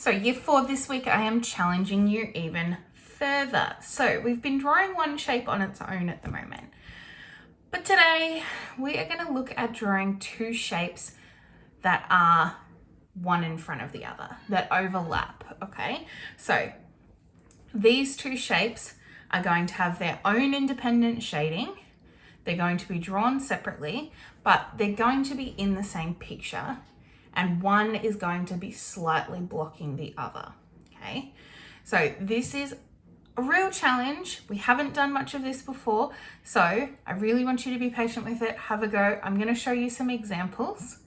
So year 4 this week, I am challenging you even further. So we've been drawing one shape on its own at the moment. But today we are going to look at drawing two shapes that are one in front of the other, that overlap, okay? So these two shapes are going to have their own independent shading. They're going to be drawn separately, but they're going to be in the same picture, and one is going to be slightly blocking the other, okay? So this is a real challenge. We haven't done much of this before, so I really want you to be patient with it. Have a go. I'm going to show you some examples,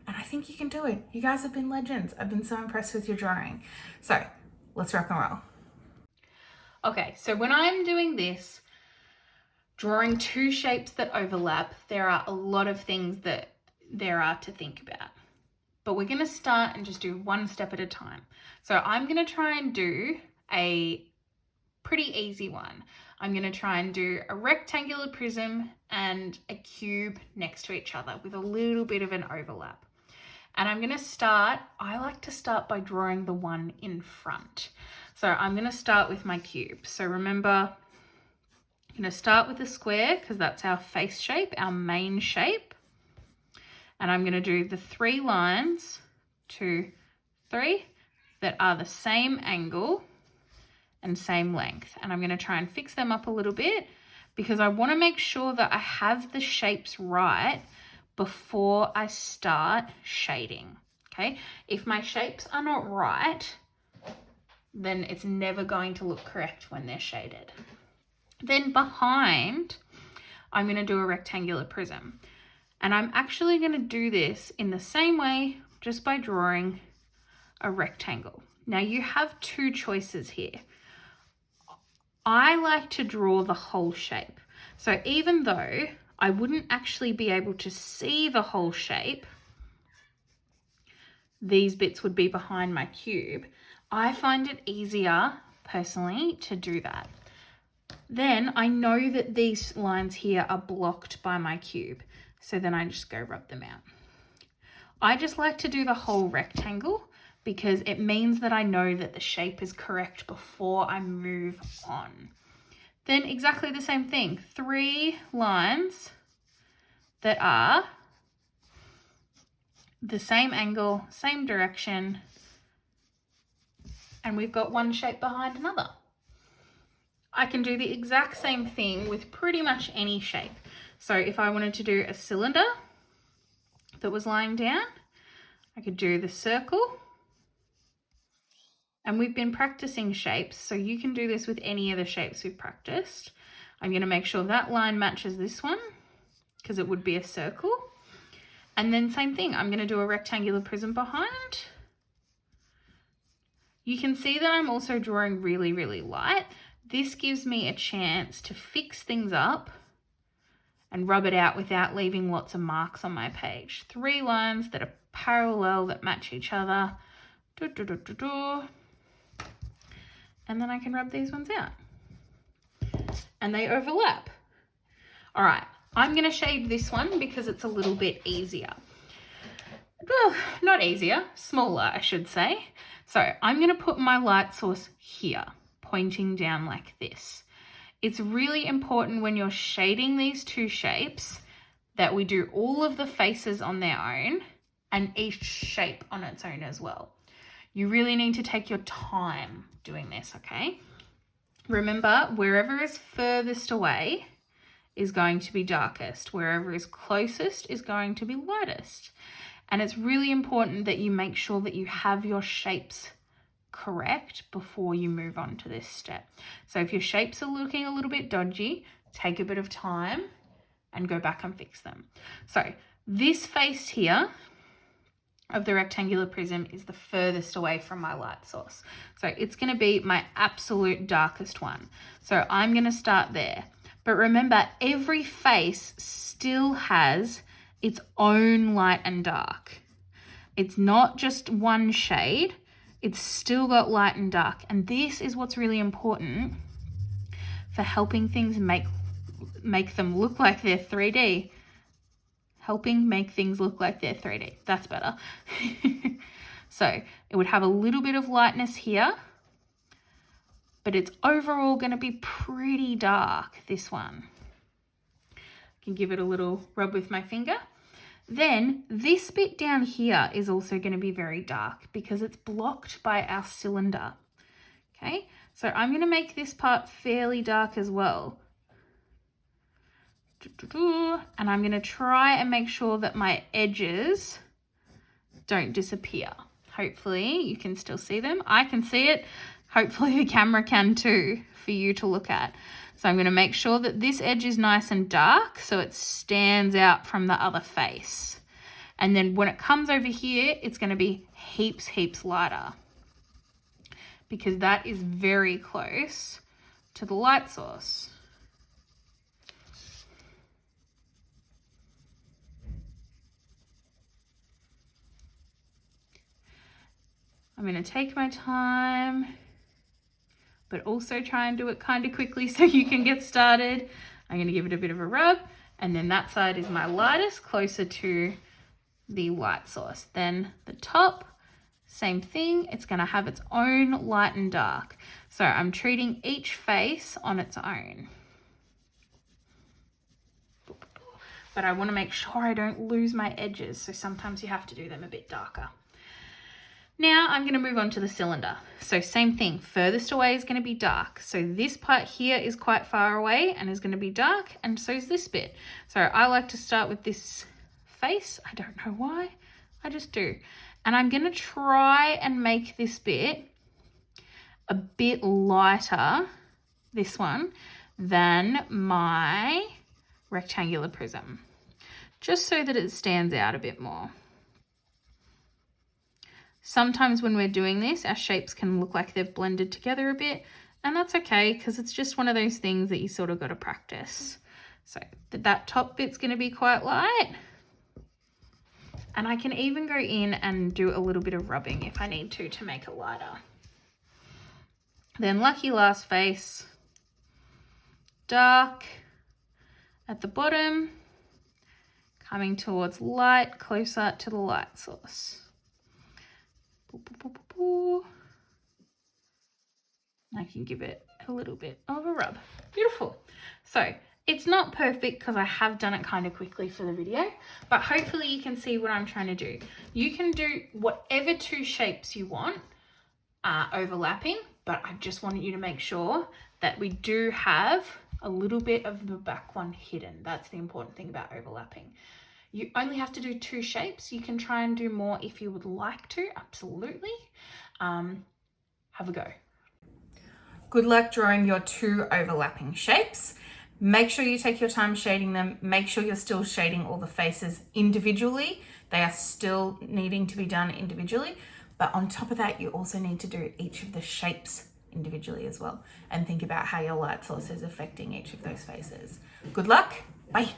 and I think you can do it. You guys have been legends. I've been so impressed with your drawing. So let's rock and roll. Okay, so when I'm doing this, drawing two shapes that overlap, there are a lot of things that there are to think about. But we're going to start and just do one step at a time. So I'm going to try and do a pretty easy one. I'm going to try and do a rectangular prism and a cube next to each other with a little bit of an overlap. And I'm going to start, I like to start by drawing the one in front. So I'm going to start with my cube. So remember, I'm going to start with a square because that's our face shape, our main shape. And I'm going to do the 3 lines, 2, 3, that are the same angle and same length. And I'm going to try and fix them up a little bit because I want to make sure that I have the shapes right before I start shading, okay? If my shapes are not right, then it's never going to look correct when they're shaded. Then behind, I'm going to do a rectangular prism. And I'm actually going to do this in the same way, just by drawing a rectangle. Now you have two choices here. I like to draw the whole shape. So even though I wouldn't actually be able to see the whole shape, these bits would be behind my cube, I find it easier personally to do that. Then I know that these lines here are blocked by my cube. So then I just go rub them out. I just like to do the whole rectangle because it means that I know that the shape is correct before I move on. Then exactly the same thing, 3 lines that are the same angle, same direction, and we've got one shape behind another. I can do the exact same thing with pretty much any shape. So if I wanted to do a cylinder that was lying down, I could do the circle. And we've been practicing shapes, so you can do this with any of the shapes we've practiced. I'm going to make sure that line matches this one because it would be a circle. And then same thing, I'm going to do a rectangular prism behind. You can see that I'm also drawing really, really light. This gives me a chance to fix things up and rub it out without leaving lots of marks on my page. 3 lines that are parallel, that match each other. And then I can rub these ones out. And they overlap. All right, I'm going to shade this one because it's a little bit easier. Well, not easier, smaller, I should say. So I'm going to put my light source here, pointing down like this. It's really important when you're shading these two shapes that we do all of the faces on their own and each shape on its own as well. You really need to take your time doing this, okay? Remember, wherever is furthest away is going to be darkest. Wherever is closest is going to be lightest. And it's really important that you make sure that you have your shapes correct before you move on to this step. So if your shapes are looking a little bit dodgy, take a bit of time and go back and fix them. So this face here of the rectangular prism is the furthest away from my light source. So it's going to be my absolute darkest one. So I'm going to start there. But remember, every face still has its own light and dark. It's not just one shade. It's still got light and dark. And this is what's really important for helping things make them look like they're 3D. Helping make things look like they're 3D. That's better. So it would have a little bit of lightness here, but it's overall going to be pretty dark, this one. I can give it a little rub with my finger. Then this bit down here is also going to be very dark because it's blocked by our cylinder. Okay, so I'm going to make this part fairly dark as well. And I'm going to try and make sure that my edges don't disappear. Hopefully you can still see them. I can see it. Hopefully the camera can too, for you to look at. So I'm going to make sure that this edge is nice and dark so it stands out from the other face. And then when it comes over here, it's going to be heaps lighter because that is very close to the light source. I'm going to take my time, but also try and do it kind of quickly so you can get started. I'm going to give it a bit of a rub, and then that side is my lightest, closer to the light source. Then the top, same thing. It's going to have its own light and dark. So I'm treating each face on its own. But I want to make sure I don't lose my edges, so sometimes you have to do them a bit darker. Now I'm going to move on to the cylinder. So same thing, furthest away is going to be dark. So this part here is quite far away and is going to be dark, and so is this bit. So I like to start with this face. I don't know why, I just do. And I'm going to try and make this bit a bit lighter, this one, than my rectangular prism, just so that it stands out a bit more. Sometimes when we're doing this, our shapes can look like they've blended together a bit, and that's okay because it's just one of those things that you sort of got to practice. So that top bit's going to be quite light, and I can even go in and do a little bit of rubbing if I need to make it lighter. Then lucky last face, dark at the bottom, coming towards light, closer to the light source. I can give it a little bit of a rub. Beautiful. So it's not perfect because I have done it kind of quickly for the video, but hopefully you can see what I'm trying to do. You can do whatever two shapes you want overlapping, but I just wanted you to make sure that we do have a little bit of the back one hidden. That's the important thing about overlapping. You only have to do two shapes. You can try and do more if you would like to, absolutely. Have a go. Good luck drawing your two overlapping shapes. Make sure you take your time shading them. Make sure you're still shading all the faces individually. They are still needing to be done individually. But on top of that, you also need to do each of the shapes individually as well. And think about how your light source is affecting each of those faces. Good luck. Bye.